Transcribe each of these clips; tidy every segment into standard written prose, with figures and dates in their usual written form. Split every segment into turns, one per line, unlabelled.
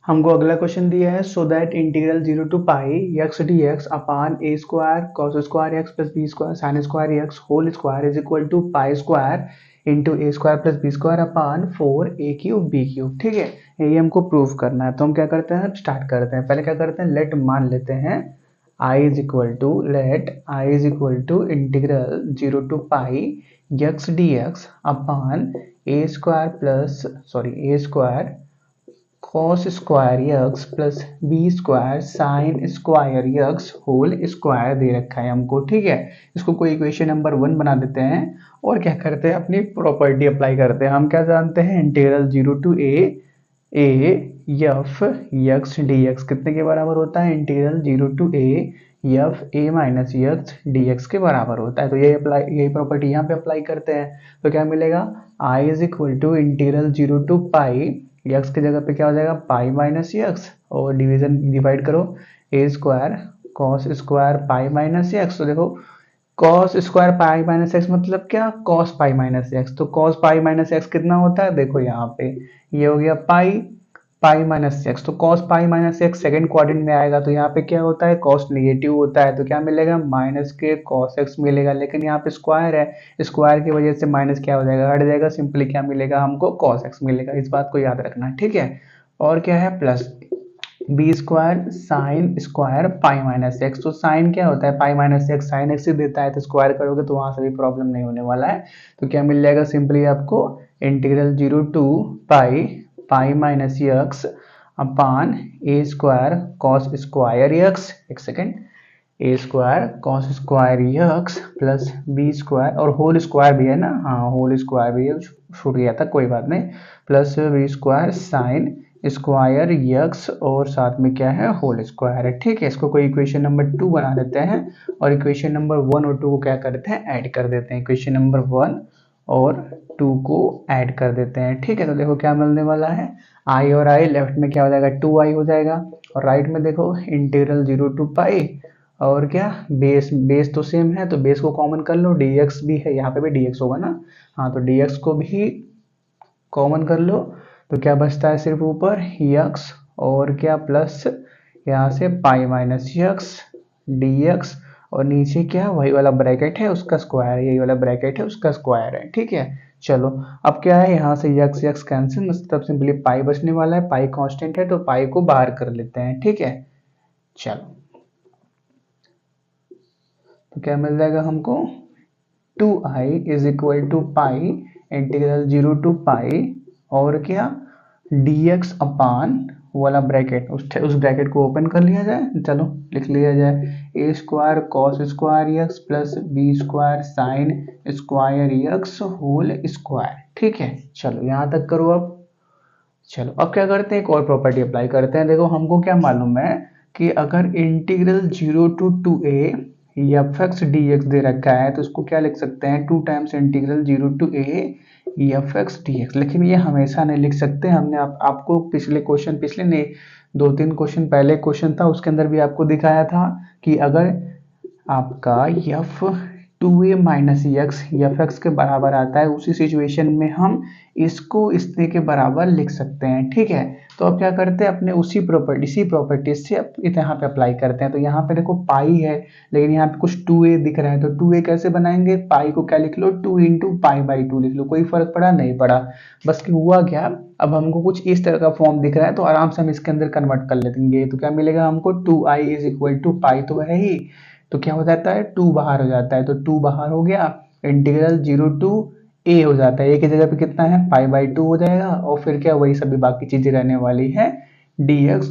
हमको अगला क्वेश्चन दिया है so that integral 0 to pi x D x upon A square cos square x plus B square sine square x whole square is equal to pi square into a square plus B square upon 4 a³ b³। ठीक है, ये हमको prove करना है। तो हम क्या करते हैं, स्टार्ट करते हैं। पहले क्या करते हैं, लेट मान लेते हैं I is equal to integral 0 to pi x D x upon A square cos square X plus B square sine square X whole square दे रखा है हमको। ठीक है, इसको कोई इक्वेशन नंबर 1 बना देते हैं और क्या करते हैं, अपनी प्रॉपर्टी अप्लाई करते हैं। हम क्या जानते हैं, integral 0 to A f x d x कितने के बराबर होता है, integral 0 to f a minus x d x के बराबर होता है। तो यही प्रॉपर्टी यहाँ पे अप्लाई करते हैं। तो क्या मिलेगा, I is equal to integral 0 to pi X की जगह पे क्या हो जाएगा, पाई माइनस यक्स और डिवाइड करो A square cos square pi minus X. तो देखो cos square pi minus X मतलब क्या, कॉस पाई माइनस एक्स। तो कॉस पाई माइनस एक्स कितना होता है, देखो यहाँ पे ये हो गया पाई पाई माइनस एक्स। तो cos pi minus X second quadrant में आएगा तो यहाँ पे क्या होता है, कॉस नेगेटिव होता है। तो क्या मिलेगा, माइनस के कॉस एक्स मिलेगा। लेकिन यहाँ पे स्क्वायर है, स्क्वायर की वजह से माइनस क्या हो जाएगा, हट जाएगा। सिंपली क्या मिलेगा हमको, कॉस एक्स मिलेगा। इस बात को याद रखना है। ठीक है, और क्या है, plus B square sine square pi minus X. तो साइन क्या होता है, pi minus X sine X ही देता है। तो स्क्वायर करोगे तो वहां से भी प्रॉब्लम नहीं होने वाला है। तो क्या मिल जाएगा, सिंपली आपको integral 0 to pi minus X upon A square cos square X, एक second, A square cos square X plus B square और होल स्क्वायर भी है ना, हाँ होल स्क्वायर भी है, छूट गया था, कोई बात नहीं, plus B square sine square x और साथ में क्या है, होल स्क्वायर है। ठीक है, इसको कोई इक्वेशन नंबर 2 बना देते हैं और इक्वेशन नंबर 1 और 2 को क्या करते हैं, ऐड कर देते हैं। इक्वेशन नंबर 1 और 2 को ऐड कर देते हैं। ठीक है, तो देखो क्या मिलने वाला है, आई और आई लेफ्ट में क्या हो जाएगा, 2i हो जाएगा और राइट में देखो इंटीग्रल 0 टू पाई और क्या, बेस तो सेम है तो बेस को कॉमन कर लो, dx भी है, यहाँ पे भी dx होगा ना, हाँ तो dx को भी कॉमन कर लो। तो क्या बचता है, सिर्फ ऊपर यक्स और क्या प्लस यहाँ से पाई माइनस यक्स dx और नीचे क्या, वही वाला ब्रैकेट है उसका स्क्वायर, यही वाला ब्रैकेट है उसका स्क्वायर है। ठीक है, चलो अब क्या है, यहाँ से यक्स यक्स कैंसिल, मतलब सिंपली पाई बचने वाला है। पाई कांस्टेंट है तो पाई को बाहर कर लेते हैं। ठीक है, चलो तो क्या मिल जाएगा हमको, 2i is equal to pi integral 0 to pi और क्या, dx अपान वाला ब्रैकेट, उस ब्रैकेट को ओपन कर लिया जाए, चलो लिख लिया जाए, A square cos square X plus B square sine square X whole square. ठीक है, चलो यहाँ तक करो। अब चलो अब क्या करते हैं, एक और प्रॉपर्टी अप्लाई करते हैं। देखो हमको क्या मालूम है कि अगर integral 0 to 2a F X D X दे रखा है तो इसको क्या लिख सकते हैं, 2 times integral 0 to A F X D X. लेकिन ये हमेशा नहीं लिख सकते। हमने आपको पिछले नहीं 2-3 क्वेश्चन पहले क्वेश्चन था उसके अंदर भी आपको दिखाया था कि अगर आपका F 2a minus x F x के बराबर आता है, उसी सिचुएशन में हम इसको इसने के बराबर लिख सकते हैं। ठीक है, तो अब क्या करते हैं, अपने इसी प्रॉपर्टी से यहाँ पे अप्लाई करते हैं। तो यहाँ पे देखो पाई है लेकिन यहाँ पे कुछ 2a दिख रहा है, तो 2a कैसे बनाएंगे, पाई को क्या लिख लो, 2 इंटू पाई बाई 2 लिख लो। कोई फर्क पड़ा, नहीं पड़ा, बस कि हुआ क्या, अब हमको कुछ इस तरह का फॉर्म दिख रहा है तो आराम से हम इसके अंदर कन्वर्ट कर लेंगे। तो क्या मिलेगा हमको, 2i इज इक्वल टू पाई तो है ही, तो क्या हो जाता है, 2 बाहर हो जाता है, तो 2 बाहर हो गया, इंटीग्रल 0 टू ए हो जाता है, ए की जगह पे कितना है, पाई बाई 2 हो जाएगा और फिर क्या, वही सभी बाकी चीजें रहने वाली है, dx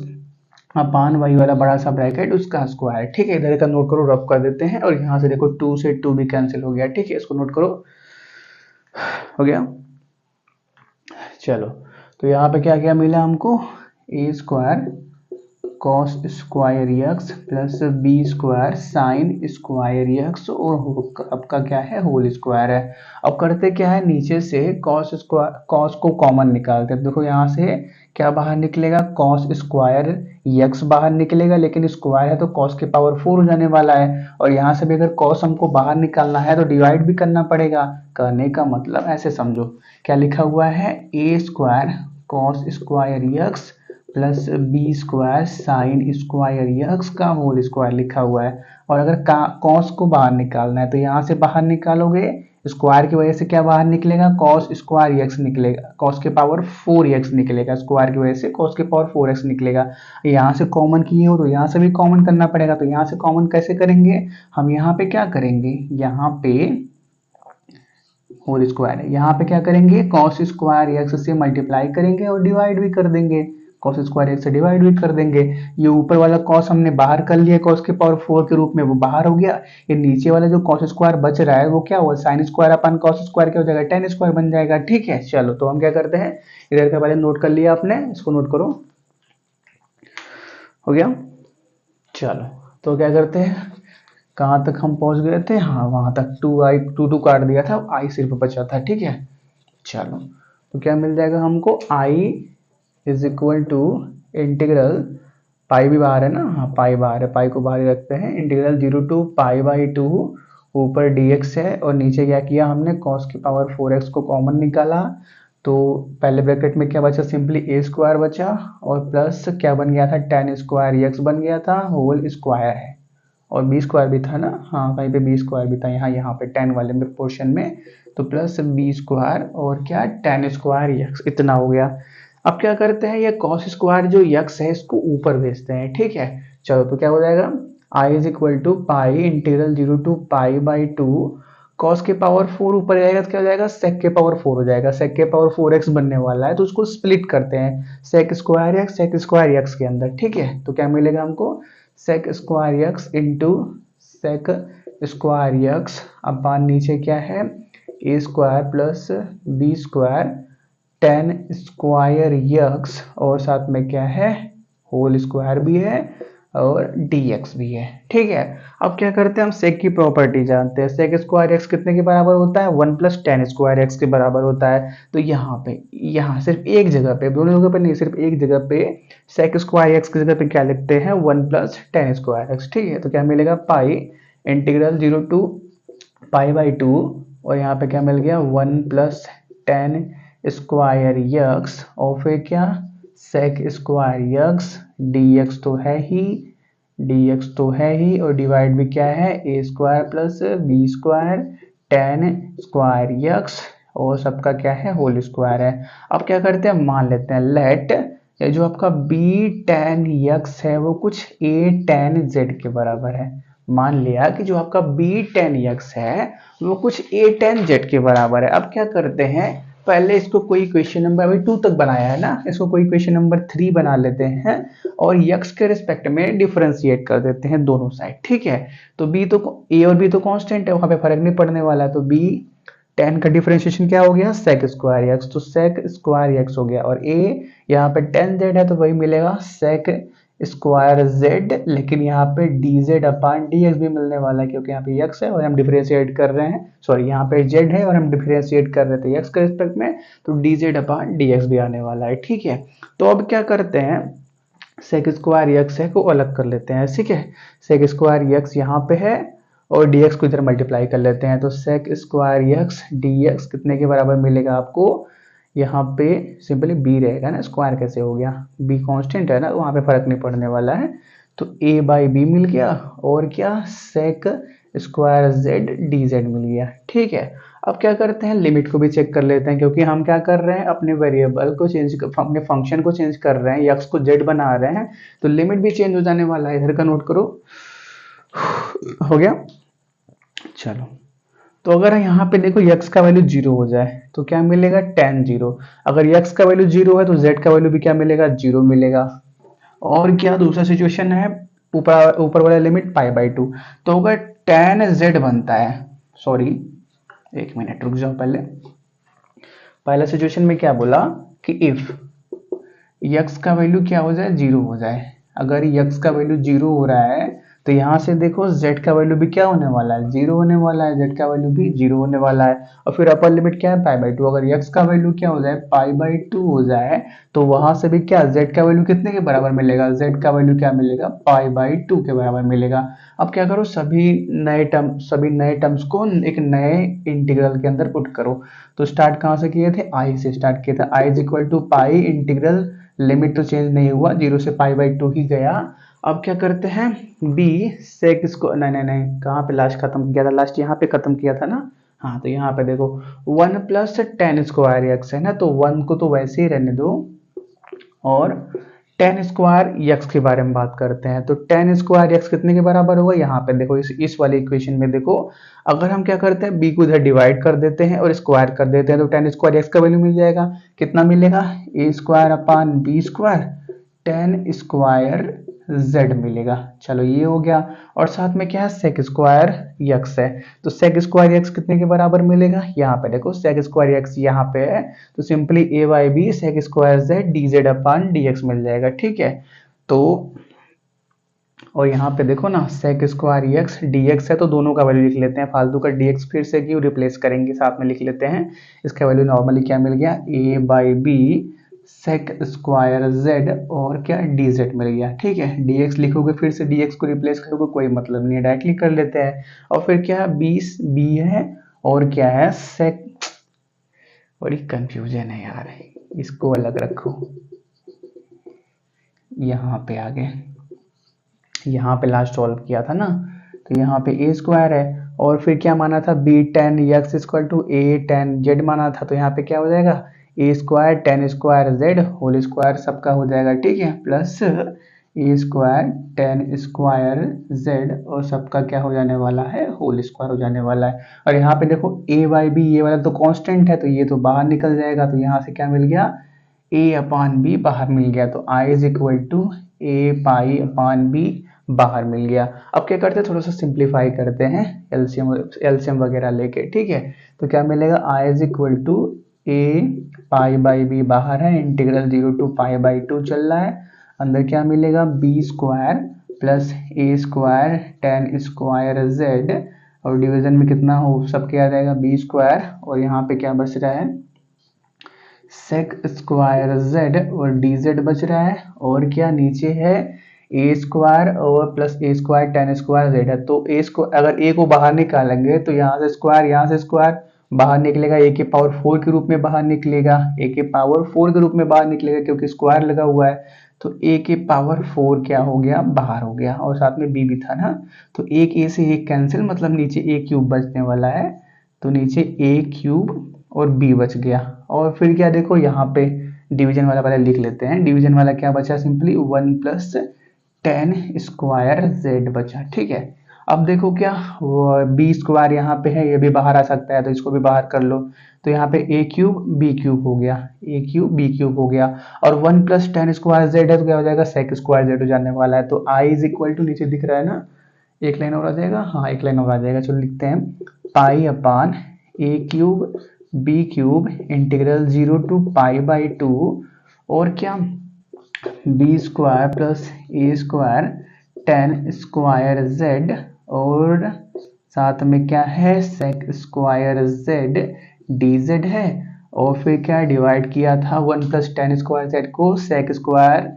अपान वही वाला बड़ा सा ब्रैकेट उसका स्क्वायर। ठीक है, इधर का नोट करो, रफ कर देते हैं और यहाँ से देखो 2 से 2 भी कैंसिल हो गया। ठीक है, इसको नोट करो, हो गया। चलो तो यहाँ पे क्या क्या मिला हमको, A square cos square X plus B square sine square x और आपका क्या है, होल स्क्वायर है। अब करते क्या है, नीचे से कॉस को कॉमन निकालते हैं। देखो यहाँ से क्या बाहर निकलेगा, कॉस स्क्वायर यक्स बाहर निकलेगा, लेकिन स्क्वायर है तो कॉस के पावर 4 हो जाने वाला है। और यहाँ से भी अगर कॉस हमको बाहर निकालना है तो डिवाइड भी करना पड़ेगा। करने का मतलब ऐसे समझो, क्या लिखा हुआ है, ए square cos square X plus B square sine square X का होल स्क्वायर लिखा हुआ है। और अगर कॉस को बाहर निकालना है तो यहाँ से बाहर निकालोगे, स्क्वायर की वजह से क्या बाहर निकलेगा, कॉस स्क्वायर यक्स निकलेगा, कॉस के पावर 4x निकलेगा, स्क्वायर की वजह से कॉस के पावर 4x निकलेगा। यहाँ से कॉमन किए हो तो यहाँ से भी कॉमन करना पड़ेगा, तो यहाँ से कॉमन कैसे करेंगे, हम यहाँ पे क्या करेंगे, यहाँ पे होल स्क्वायर है, यहाँ पे क्या करेंगे, कॉस स्क्वायर एक्स से मल्टीप्लाई करेंगे और डिवाइड भी कर देंगे, कॉस स्क्वायर एक्स से डिवाइड भी कर देंगे। ये ऊपर वाला कॉस हमने बाहर कर लिया, कॉस के पावर 4 के रूप में वो बाहर हो गया। ये नीचे वाला जो कॉस स्क्वायर बच रहा है वो क्या हुआ, sine square upon cos square क्या हो जाएगा, टेन स्क्वायर बन जाएगा। ठीक है, चलो तो हम क्या करते हैं, इधर का पहले नोट कर लिया आपने, इसको नोट करो, हो गया। चलो तो क्या करते हैं, कहाँ तक हम पहुंच गए थे, हाँ वहां तक, टू काट दिया था, आई सिर्फ बचा था। ठीक है, चलो तो क्या मिल जाएगा हमको, I is equal to integral, पाई भी बाहर है ना, हाँ पाई बाहर है, पाई को बाहर ही रखते हैं, इंटीग्रल 0 to π/2 ऊपर dx है और नीचे क्या किया हमने, cos की पावर 4x को कॉमन निकाला, तो पहले ब्रैकेट में क्या बचा, सिंपली a स्क्वायर बचा और प्लस क्या बन गया था, tan स्क्वायर x बन गया था, होल स्क्वायर है, और बी स्क्वायर भी था ना, हाँ कहीं पे बी स्क्वायर भी था, यहाँ पे टेन वाले में पोर्शन में, तो प्लस बी स्क्वायर और क्या टेन स्क्वायर यक्स, इतना हो गया। अब क्या करते हैं, ये कॉस स्क्वायर जो यक्स है इसको ऊपर भेजते हैं। ठीक है, चलो तो क्या हो जाएगा, I is equal to pi integral 0 to π/2 cos के पावर 4 ऊपर जाएगा तो क्या हो जाएगा, सेक के पावर 4 हो जाएगा, सेक के पावर 4x बनने वाला है, तो उसको स्प्लिट करते हैं, सेक स्क्वायर यक्स के अंदर। ठीक है, तो क्या मिलेगा हमको, sec square x into sec square x upon नीचे क्या है, ए square plus B square tan square x और साथ में क्या है, होल स्क्वायर भी है और dx भी है। ठीक है, अब क्या करते हैं, हम सेक की प्रॉपर्टी जानते हैं, सेक स्क्वायर एक्स कितने के बराबर होता है, 1 + tan स्क्वायर एक्स के बराबर होता है। तो यहाँ सिर्फ एक जगह पे, दोनों जगह पे नहीं, सिर्फ एक जगह पे सेक स्क्वायर एक्स की जगह पे क्या लिखते हैं, 1 + tan स्क्वायर एक्स। ठीक है, तो क्या मिलेगा, पाई इंटीग्रल 0 to π/2 और यहाँ पे क्या मिल गया, 1 + tan स्क्वायर यक्स और फिर क्या, सेक स्क्वायर यक्स, dx तो है ही और डिवाइड भी क्या है, a square plus B square tan square x और सबका क्या है, होल स्क्वायर है। अब क्या करते हैं, मान लेते हैं लेट, ये जो आपका b tan यक्स है वो कुछ a tan z के बराबर है। मान लिया कि जो आपका b tan यक्स है वो कुछ a tan z के बराबर है। अब क्या करते हैं, पहले इसको कोई क्वेश्चन नंबर, अभी 2 तक बनाया है ना, इसको कोई क्वेश्चन नंबर 3 बना लेते हैं और यक्स के रिस्पेक्ट में डिफरेंशिएट कर देते हैं दोनों साइड। ठीक है, तो b तो a और b तो कांस्टेंट है, वहां पे फर्क नहीं पड़ने वाला है, तो b tan का डिफरेंशिएशन क्या हो गया, सेक स्क्वायर यक्स, तो सेक स्क्वायर यक्स हो गया, और a यहाँ पे tan z है तो वही मिलेगा सेक स्क्वायर z, लेकिन यहाँ पे dz/dx भी मिलने वाला है क्योंकि यहाँ पे x है और हम डिफरेंशिएट कर रहे हैं, सॉरी यहाँ पे z है और हम डिफरेंशिएट कर रहे थे x के रिस्पेक्ट में, तो dz/dx भी आने वाला है। ठीक है, तो अब क्या करते हैं, सेक स्क्वायर यक्स है को अलग कर लेते हैं। ठीक है, सेक स्क्वायर यक्स यहाँ पे है और dx को इधर मल्टीप्लाई कर लेते हैं, तो सेक स्क्वायर यक्स dx कितने के बराबर मिलेगा आपको, यहाँ पे सिंपली b रहेगा ना, स्क्वायर कैसे हो गया, b कांस्टेंट है ना, वहाँ पे फर्क नहीं पड़ने वाला है, तो a/b मिल गया और क्या, सेक स्क्वायर z dz मिल गया। ठीक है, अब क्या करते हैं, लिमिट को भी चेक कर लेते हैं, क्योंकि हम क्या कर रहे हैं, अपने वेरिएबल को चेंज, अपने फंक्शन को चेंज कर रहे हैं, यक्स को z बना रहे हैं, तो लिमिट भी चेंज हो जाने वाला है, इधर का नोट करो, हो गया। चलो तो अगर यहाँ पे देखो x का वैल्यू 0 हो जाए तो क्या मिलेगा, tan 0, अगर x का वैल्यू 0 है तो z का वैल्यू भी क्या मिलेगा, 0 मिलेगा। और क्या दूसरा सिचुएशन है, ऊपर वाला लिमिट π/2, तो अगर tan z बनता है, सॉरी एक मिनट रुक जाओ, पहला सिचुएशन में क्या बोला कि इफ x का वैल्यू क्या हो जाए, 0 हो जाए, अगर x का वैल्यू 0 हो रहा है तो यहाँ से देखो z का वैल्यू भी क्या होने वाला है, 0 होने वाला है, z का वैल्यू भी 0 होने वाला है, और फिर अपर लिमिट क्या है, π/2, अगर x का वैल्यू क्या हो जाए, π/2 हो जाए, तो वहां से भी क्या, z का वैल्यू कितने के बराबर मिलेगा, z का वैल्यू क्या मिलेगा, π/2 के बराबर मिलेगा। अब क्या करो, सभी नए टर्म्स को एक नए इंटीग्रल के अंदर पुट करो, तो स्टार्ट कहाँ से किए थे, i से स्टार्ट किए थे, i is equal to pi integral limit तो चेंज नहीं हुआ, 0 से π/2 ही गया। अब क्या करते हैं, b sec इसको नहीं नहीं नहीं, कहाँ पे लास्ट खत्म किया था, लास्ट यहाँ पे खत्म किया था ना। हाँ तो यहाँ पे देखो 1 प्लस टेन स्क्वायर एक्स है ना, तो 1 को तो वैसे ही रहने दो और टेन स्क्वायर यक्स के बारे में बात करते हैं। तो टेन स्क्वायर यक्स कितने के बराबर होगा, यहाँ पे देखो इस वाले इक्वेशन में देखो, अगर हम क्या करते हैं b को इधर डिवाइड कर देते हैं और स्क्वायर कर देते हैं तो टेन स्क्वायर एक्स का वैल्यू मिल जाएगा, कितना मिलेगा, a square upon b square tan square z मिलेगा। चलो ये हो गया, और साथ में क्या है, सेक स्क्वायर यक्स है, तो सेक स्क्वायर यक्स कितने के बराबर मिलेगा, यहाँ पे देखो सेक स्क्वायर यक्स यहाँ पे है, तो simply a by b sec square z d z upon d x मिल जाएगा, ठीक है। तो और यहाँ पे देखो ना sec square x D x है, तो दोनों का वैल्यू लिख लेते हैं, फालतू का डी एक्स फिर से क्यों रिप्लेस करेंगे, साथ में लिख लेते हैं। इसका वैल्यू नॉर्मली क्या मिल गया, a by b sec square z और क्या डी जेड मिल गया, ठीक है। डी एक्स लिखोगे फिर से डी एक्स को रिप्लेस करोगे कोई मतलब नहीं है, डायरेक्टली कर लेते हैं। और फिर क्या बीस बी है और क्या है सेक, बड़ी कंफ्यूजन है यार, इसको अलग रखो, यहाँ पे आगे, यहाँ पे लास्ट सॉल्व किया था ना, तो यहाँ पे ए स्क्वायर है और फिर क्या माना था, b tan x equal to a tan z माना था, तो यहाँ पे क्या हो जाएगा, a square tan square z whole square सबका हो जाएगा, ठीक है, plus a square tan square z और सबका क्या हो जाने वाला है, होल स्क्वायर हो जाने वाला है। और यहाँ पे देखो ए बाई बी, ये वाला तो कांस्टेंट है तो ये तो बाहर निकल जाएगा, तो यहाँ से क्या मिल गया, ए अपान बी बाहर मिल गया, तो I is equal to a pi upon b बाहर मिल गया। अब क्या करते हैं, थोड़ा सा सिंप्लीफाई करते हैं एलसीएम वगैरह लेके, ठीक है। तो क्या मिलेगा, I is equal to a pi by b बाहर है, इंटीग्रल 0 टू π/2 चल रहा है, अंदर क्या मिलेगा, B square plus a square tan square z और डिवीजन में कितना हो सबके आ जाएगा बी स्क्वायर, और यहाँ पे क्या बच रहा है, सेक स्क्वायर जेड और डी जेड बच रहा है, और क्या नीचे है ए स्क्वायर और plus a square tan square Z है। तो ए स्क्वायर अगर ए को बाहर निकालेंगे तो यहाँ से स्क्वायर बाहर निकलेगा, ए के पावर 4 के रूप में बाहर निकलेगा, ए के पावर 4 के रूप में बाहर निकलेगा क्योंकि स्क्वायर लगा हुआ है, तो ए के पावर 4 क्या हो गया, बाहर हो गया, और साथ में बी भी था ना, तो एक ए से एक कैंसिल, मतलब नीचे ए क्यूब बचने वाला है, तो नीचे ए क्यूब और बी बच गया। और फिर क्या देखो यहाँ पे डिवीजन वाला पहले लिख लेते हैं, डिवीजन वाला क्या बचा, simply 1 plus ten square Z बचा, ठीक है। अब देखो क्या बी स्क्वायर यहाँ पे है, ये भी बाहर आ सकता है तो इसको भी बाहर कर लो, तो यहाँ पे ए क्यूब बी क्यूब हो गया, ए क्यूब बी क्यूब हो गया, और 1 प्लस टेन स्क्वायर जेड है तो क्या हो जाएगा, सेक स्क्वायर जेड हो जाने वाला है। तो आई इज इक्वल टू नीचे दिख रहा है ना, एक लाइन और आ जाएगा, हाँ एक लाइन और आ जाएगा, चलो लिखते हैं, pi upon a cube b cube integral 0 to π/2 और क्या b square plus a square tan square z और साथ में क्या है sec square z d z है, और फिर क्या डिवाइड किया था 1 प्लस टेन स्क्वायर जेड को सेक स्क्वायर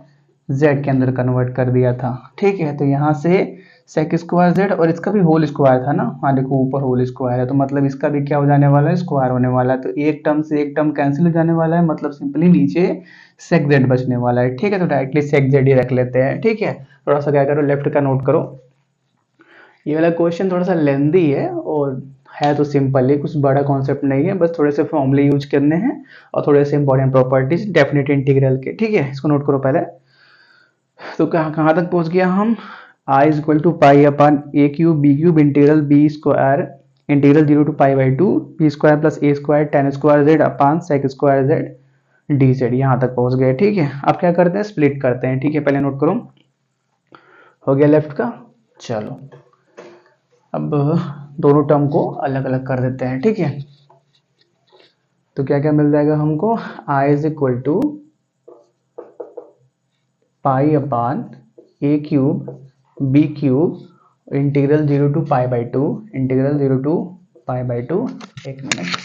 जेड के अंदर कन्वर्ट कर दिया था, ठीक है। तो यहाँ से सेक स्क्वायर जेड और इसका भी होल स्क्वायर था ना, हाँ देखो ऊपर होल स्क्वायर है तो मतलब इसका भी क्या हो जाने वाला है, स्क्वायर होने वाला है, तो एक टर्म से एक टर्म कैंसिल हो जाने वाला है, मतलब सिंपली नीचे सेक जेड बचने वाला है, ठीक है। तो डायरेक्टली सेक जेड ही रख लेते हैं, ठीक है। थोड़ा सा क्या करो, लेफ्ट का नोट करो, ये वाला क्वेश्चन थोड़ा सा लेंदी है और है तो सिंपल ही, कुछ बड़ा कॉन्सेप्ट नहीं है, बस थोड़े से फॉर्मूले यूज करने हैं और थोड़े से इंपॉर्टेंट प्रॉपर्टीज डेफिनेट इंटीग्रल के, ठीक है। इसको नोट करो पहले। तो कहाँ तक पहुंच गया हम, I is equal to pi upon a cube b cube integral b square integral 0 to π/2 b square plus a square tan square z upon sec square z d z, यहाँ तक पहुंच गए, ठीक है। अब क्या करते हैं, स्प्लिट करते हैं, ठीक है। पहले नोट करो, हो गया लेफ्ट का, चलो अब दोनों टर्म को अलग अलग कर देते हैं, ठीक है। तो क्या क्या मिल जाएगा हमको, I is equal to pi upon a cube b cube integral 0 to π/2 integral 0 to π/2, एक मिनट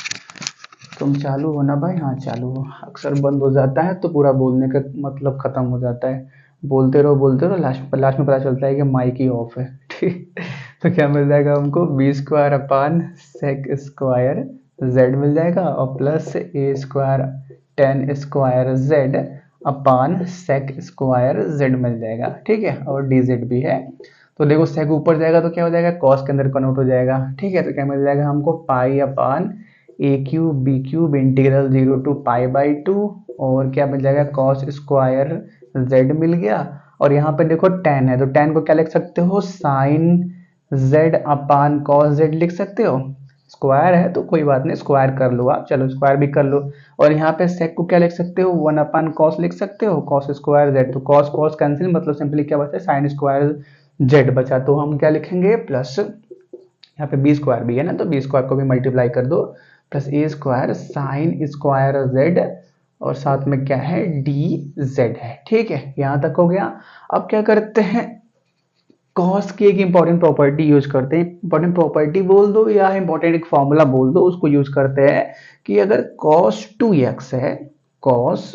तुम चालू हो ना भाई, हाँ चालू हो, अक्सर बंद हो जाता है तो पूरा बोलने का मतलब खत्म हो जाता है, बोलते रहो लास्ट में पता चलता है कि माइक ही ऑफ है, ठीक। तो क्या मिल जाएगा हमको, b square upon sec square z मिल जाएगा और plus a square tan square z upon sec square z मिल जाएगा, ठीक है, और डी जेड भी है। तो देखो सेक ऊपर जाएगा तो क्या हो जाएगा, कॉस के अंदर कन्वर्ट हो जाएगा, ठीक है। तो क्या मिल जाएगा हमको, pi upon a cube b cube integral 0 to pi by 2, और क्या मिल जाएगा, कॉस स्क्वायर जेड मिल गया। और यहाँ पे देखो tan है, तो tan को क्या लिख सकते हो, sine z upon cos z लिख सकते हो। स्क्वायर है तो कोई बात नहीं, स्क्वायर कर लो आप, चलो स्क्वायर भी कर लो। और यहाँ पे सेक को क्या लिख सकते हो, 1 अपान कॉस लिख सकते हो, कॉस स्क्वायर जेड। तो कॉस कॉस कैंसिल, मतलब सिंपली क्या बचा, साइन स्क्वायर जेड बचा। तो हम क्या लिखेंगे, प्लस यहाँ पे बी स्क्वायर भी है ना, तो बी स्क्वायर को भी मल्टीप्लाई कर दो, plus a square sine square z, और साथ में क्या है, डी जेड है, ठीक है। यहाँ तक हो गया। अब क्या करते हैं, कॉस की एक इंपॉर्टेंट प्रॉपर्टी यूज करते हैं, इंपॉर्टेंट प्रॉपर्टी बोल दो या इंपॉर्टेंट एक फॉर्मूला बोल दो, उसको यूज करते हैं कि अगर cos 2x है, cos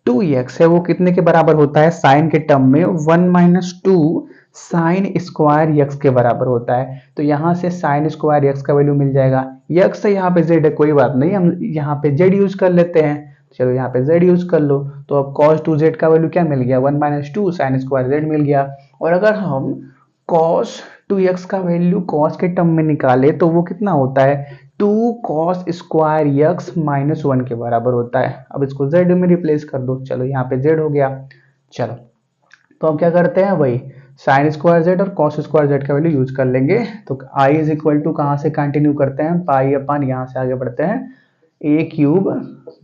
2x है, वो कितने के बराबर होता है, साइन के टर्म में 1 माइनस 2 साइन स्क्वायर यक्स के बराबर होता है। तो यहाँ से साइन स्क्वायर यक्स का वैल्यू मिल जाएगा, यक्स है यहाँ पे जेड है, कोई बात नहीं, हम यहाँ पे जेड यूज कर लेते हैं, चलो यहाँ पे z यूज कर लो। तो अब cos 2z का वैल्यू क्या मिल गया, 1 माइनस 2 साइन स्क्वायर जेड मिल गया। और अगर हम cos 2x का वैल्यू cos के टर्म में निकाले तो वो कितना होता है, 2 cos स्क्वायर यक्स माइनस 1 के बराबर होता है। अब इसको z में रिप्लेस कर दो, चलो यहाँ पे z हो गया। चलो तो अब क्या करते हैं, वही साइन स्क्वायर जेड और कॉस स्क्वायर जेड का वैल्यू यूज कर लेंगे। तो आई इज इक्वल टू कहाँ से कंटिन्यू करते हैं, पाई अपान यहाँ से आगे बढ़ते हैं, a cube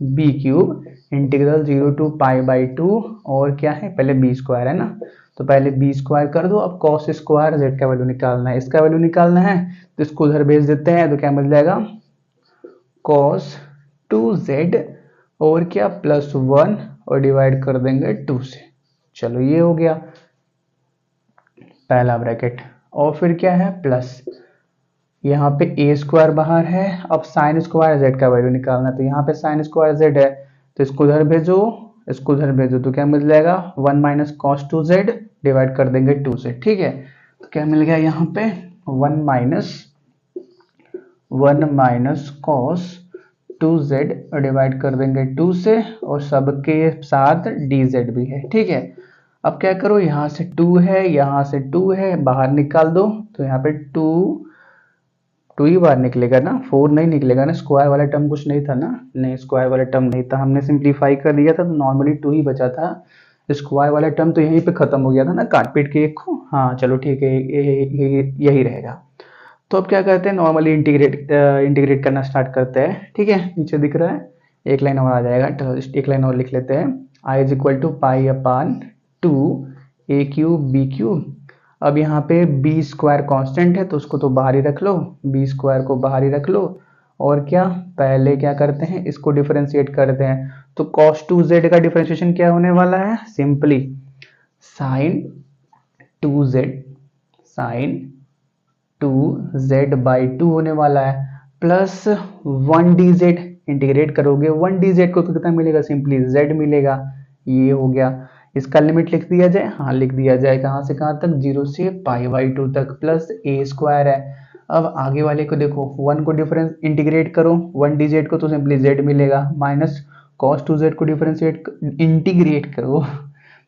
b cube integral 0 to pi by 2, और क्या है, पहले बी स्क्वायर है ना, तो पहले बी स्क्वायर कर दो। अब कॉस स्क्वायर जेड का वैल्यू निकालना है, इसका वैल्यू निकालना है, तो इसको उधर भेज देते हैं। तो क्या मिल जाएगा, कॉस 2z और क्या प्लस 1, और डिवाइड कर देंगे 2 से। चलो ये हो गया पहला ब्रैकेट, और फिर क्या है, प्लस यहाँ पे ए स्क्वायर बाहर है। अब साइन स्क्वायर जेड का वैल्यू निकालना है, तो यहाँ पे साइन स्क्वायर जेड है, तो इसको उधर भेजो, इसको उधर भेजो, तो क्या मिल जाएगा, 1 माइनस कॉस 2z डिवाइड कर देंगे 2 से, ठीक है। तो क्या मिल गया यहाँ पे, 1 माइनस कॉस 2z डिवाइड कर देंगे 2 से, और सबके साथ dz भी है, ठीक है। अब क्या करो, यहाँ से 2 है, यहाँ से 2 है, बाहर निकाल दो, तो यहाँ पे 2 ही बाहर निकलेगा ना, 4 नहीं निकलेगा ना, स्क्वायर वाला टर्म कुछ नहीं था ना, नहीं स्क्वायर वाला टर्म नहीं था, हमने सिंप्लीफाई कर दिया था, तो नॉर्मली 2 ही बचा था, स्क्वायर वाला टर्म तो यहीं पे खत्म हो गया था ना, काट पीट के एक को। हाँ चलो ठीक है, यही रहेगा। तो अब क्या करते हैं, नॉर्मली इंटीग्रेट करना स्टार्ट करते हैं, ठीक है। नीचे दिख रहा है, एक लाइन और आ जाएगा, तो एक लाइन और लिख लेते हैं, I is equal to pi upon 2 a cube b cube. अब यहाँ पे बी स्क्वायर कॉन्स्टेंट है, तो उसको तो बाहर ही रख लो, बी स्क्वायर को बाहर ही रख लो, और क्या पहले क्या करते हैं, इसको डिफरेंशिएट करते हैं। तो cos 2z का डिफरेंशिएशन क्या होने वाला है, simply sign 2z sign 2z by 2 होने वाला है, प्लस 1 dz इंटीग्रेट करोगे, 1 dz को तो कितना मिलेगा, सिंपली z मिलेगा। ये हो गया, इसका लिमिट लिख दिया जाए, हाँ लिख दिया जाए, कहाँ से कहाँ तक, 0 से पाई बाई 2 तक, प्लस ए स्क्वायर है। अब आगे वाले को देखो, 1 को डिफरेंस इंटीग्रेट करो, 1 dz को तो सिंपली z मिलेगा, माइनस cos 2z को डिफरेंशिएट इंटीग्रेट करो,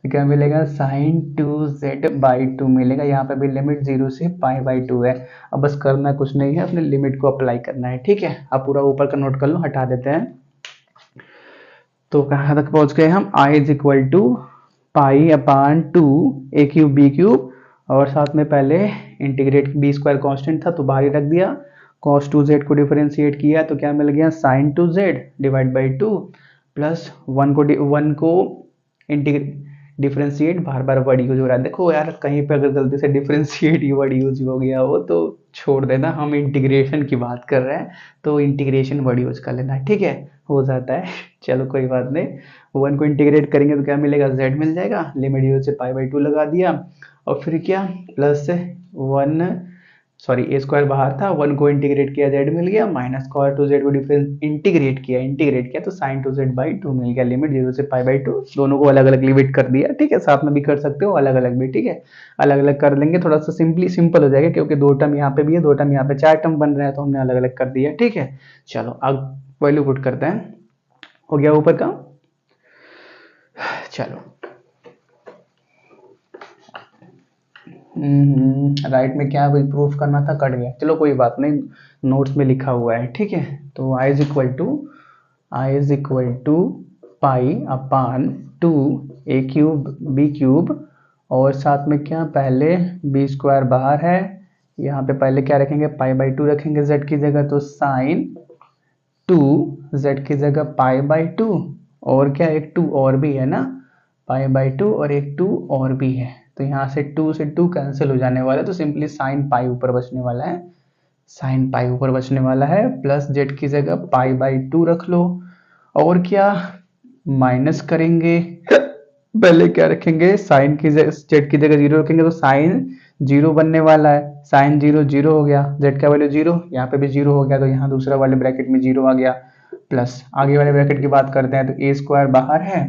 तो क्या मिलेगा, साइन 2z बाई 2 मिलेगा। यहाँ पे भी लिमिट 0 से पाई बाई 2 है। अब बस करना कुछ नहीं है, अपने लिमिट को अप्लाई करना है, ठीक है। अब पूरा ऊपर का नोट कर लो, हटा देते हैं। तो कहाँ तक पहुंच गए हम, I is equal to pi upon 2 a cube b cube, और साथ में पहले इंटीग्रेट बी स्क्वायर कॉन्स्टेंट था तो बाहर ही रख दिया, cos 2z को डिफरेंशिएट किया तो क्या मिल गया, sign 2z divide by 2, plus 1 को इंटीग्रेट डिफरेंशिएट, बार बार वर्ड यूज हो रहा है, देखो यार कहीं पे अगर गलती से डिफरेंशिएट ये वर्ड यूज हो गया हो तो छोड़ देना, हम इंटीग्रेशन की बात कर रहे हैं, तो इंटीग्रेशन वर्ड यूज कर लेना, ठीक है, हो जाता है। चलो कोई बात नहीं, 1 को इंटीग्रेट करेंगे तो क्या मिलेगा, z मिल जाएगा, लिमिट 0 से पाई बाई 2 लगा दिया, और फिर क्या प्लस 1 सॉरी ए स्क्वायर बाहर था, 1 को इंटीग्रेट किया z मिल गया, माइनस cos 2z को डिफरेंस इंटीग्रेट किया तो sin 2z बाई 2 मिल गया, लिमिट 0 से पाई बाई 2, दोनों को अलग अलग लिमिट कर दिया, ठीक है। साथ में भी कर सकते हो, अलग अलग भी, ठीक है, अलग अलग कर लेंगे, थोड़ा सा सिंपल हो जाएगा, क्योंकि 2 टर्म यहाँ पे भी है, 2 टर्म यहाँ पे, 4 टर्म बन रहे हैं, तो हमने अलग अलग कर दिया, ठीक है। चलो अब वैल्यू पुट करते हैं, हो गया ऊपर का, चलो राइट में क्या वही प्रूफ करना था, कट गया, चलो कोई बात नहीं, नोट्स में लिखा हुआ है, ठीक है। तो I is equal to pi upon 2 a cube b cube, और साथ में क्या, पहले b स्क्वायर बाहर है, यहाँ पे पहले क्या रखेंगे, पाई बाई 2 रखेंगे z की जगह, तो साइन 2 z की जगह पाई बाई 2, और क्या एक 2 और भी है ना, पाई बाई 2 और एक 2 और भी है, तो यहाँ से 2 से 2 कैंसिल हो जाने वाला है, तो सिंपली साइन पाई ऊपर बचने वाला है, साइन पाई ऊपर बचने वाला है, प्लस जेड की जगह पाई बाई 2 रख लो, और क्या माइनस करेंगे, पहले क्या रखेंगे, साइन की जगह जेड की जगह 0 रखेंगे, तो साइन 0 बनने वाला है, साइन 0 0 हो गया, जेड का वैल्यू 0, यहाँ पे भी 0 हो गया, तो यहाँ दूसरा वाले ब्रैकेट में 0 आ गया, प्लस आगे वाले ब्रैकेट की बात करते हैं, तो ए स्क्वायर बाहर है,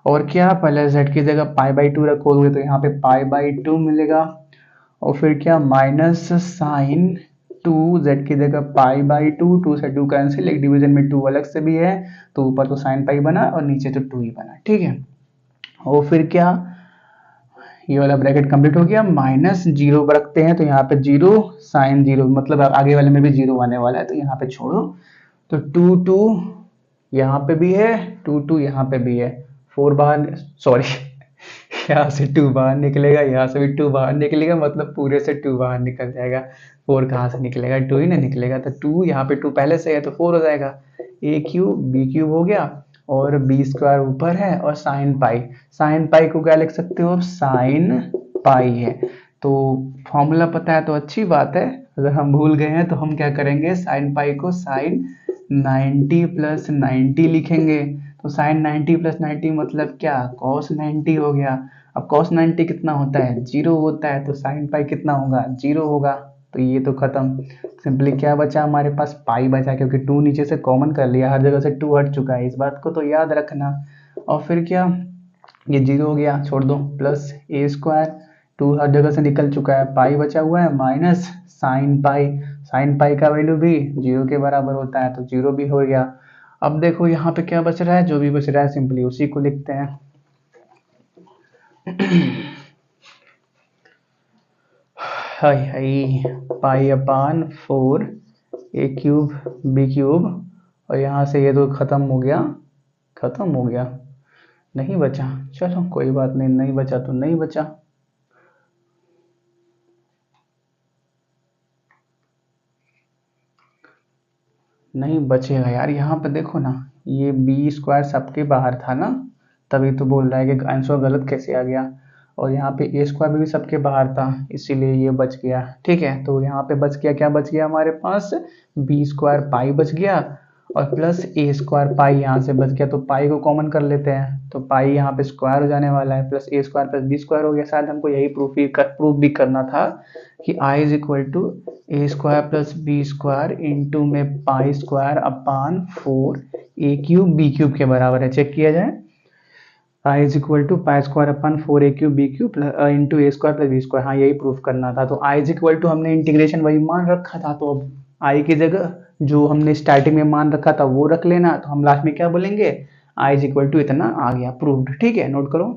और क्या पहले z की जगह पाई बाई 2 रखोगे, तो यहाँ पे पाई बाई 2 मिलेगा, और फिर क्या माइनस साइन 2 z की जगह पाई बाई 2, 2 से 2 कैंसिल, एक डिवीजन में 2 अलग से भी है, तो ऊपर तो साइन पाई बना और नीचे तो 2 ही बना, ठीक है। और फिर क्या, ये वाला ब्रैकेट कंप्लीट हो गया, माइनस 0 रखते हैं, तो यहाँ पे 0 साइन 0, मतलब आगे वाले में भी 0 आने वाला है, तो यहाँ पे छोड़ो, तो 2 2 यहाँ पे भी है, 2 2 यहाँ पे भी है, 4 बाहर, सॉरी यहाँ से 2 बाहर निकलेगा, यहाँ से भी 2 बाहर निकलेगा, मतलब पूरे से 2 बाहर निकल जाएगा, 4 कहाँ से निकलेगा, 2 ही ना निकलेगा, तो 2 यहाँ पे 2 पहले से है तो 4 हो जाएगा, a क्यूब b क्यूब हो गया, और b स्क्वायर ऊपर है, और साइन पाई को क्या लिख सकते हो, साइन पाई है, तो फॉर्मूला पता है तो अच्छी बात है, अगर हम भूल गए हैं तो हम क्या करेंगे, साइन पाई को साइन 90 प्लस 90 लिखेंगे, तो साइन 90 प्लस 90 मतलब क्या, कॉस 90 हो गया, अब कॉस 90 कितना होता है, 0 होता है, तो साइन पाई कितना होगा, 0 होगा, तो ये तो खत्म, सिंपली क्या बचा हमारे पास, पाई बचा, क्योंकि 2 नीचे से कॉमन कर लिया, हर जगह से 2 हट चुका है, इस बात को तो याद रखना, और फिर क्या, ये 0 हो गया, छोड़ दो, प्लस ए स्क्वायर, 2 हर जगह से निकल चुका है, पाई बचा हुआ है, माइनस साइन पाई का वैल्यू भी 0 के बराबर होता है, तो 0 भी हो गया। अब देखो यहाँ पे क्या बच रहा है, जो भी बच रहा है सिंपली उसी को लिखते हैं हाय हाय, पाई अपान 4 ए क्यूब बी क्यूब, और यहाँ से ये तो खत्म हो गया, नहीं बचा, चलो कोई बात नहीं, नहीं बचा तो नहीं बचा, नहीं बचेगा यार, यहाँ पे देखो ना, ये बी स्क्वायर सबके बाहर था ना, तभी तो बोल रहा है कि आंसर गलत कैसे आ गया, और यहाँ पे ए स्क्वायर भी सबके बाहर था, इसीलिए ये बच गया, ठीक है, तो यहाँ पे बच गया, क्या बच गया हमारे पास, बी स्क्वायर पाई बच गया, और प्लस ए स्क्वायर पाई यहाँ से बच गया, तो पाई को कॉमन कर लेते हैं, तो पाई यहाँ पे स्क्वायर हो जाने वाला है, plus a square plus B square हो गया, शायद हमको यही प्रूफ भी करना था कि I is equal to a square plus B square into में pi square upon 4 a cube b cube के बराबर है, चेक किया जाए, I is equal to pi square upon 4 a cube b cube into a square plus B square, हाँ यही proof करना था, तो आई इज इक्वल टू हमने इंटीग्रेशन वही मान रखा था, तो अब आई की जगह जो हमने स्टार्टिंग में मान रखा था वो रख लेना, तो हम लास्ट में क्या बोलेंगे, आई इज इक्वल टू इतना आ गया, प्रूव्ड, ठीक है, नोट करो।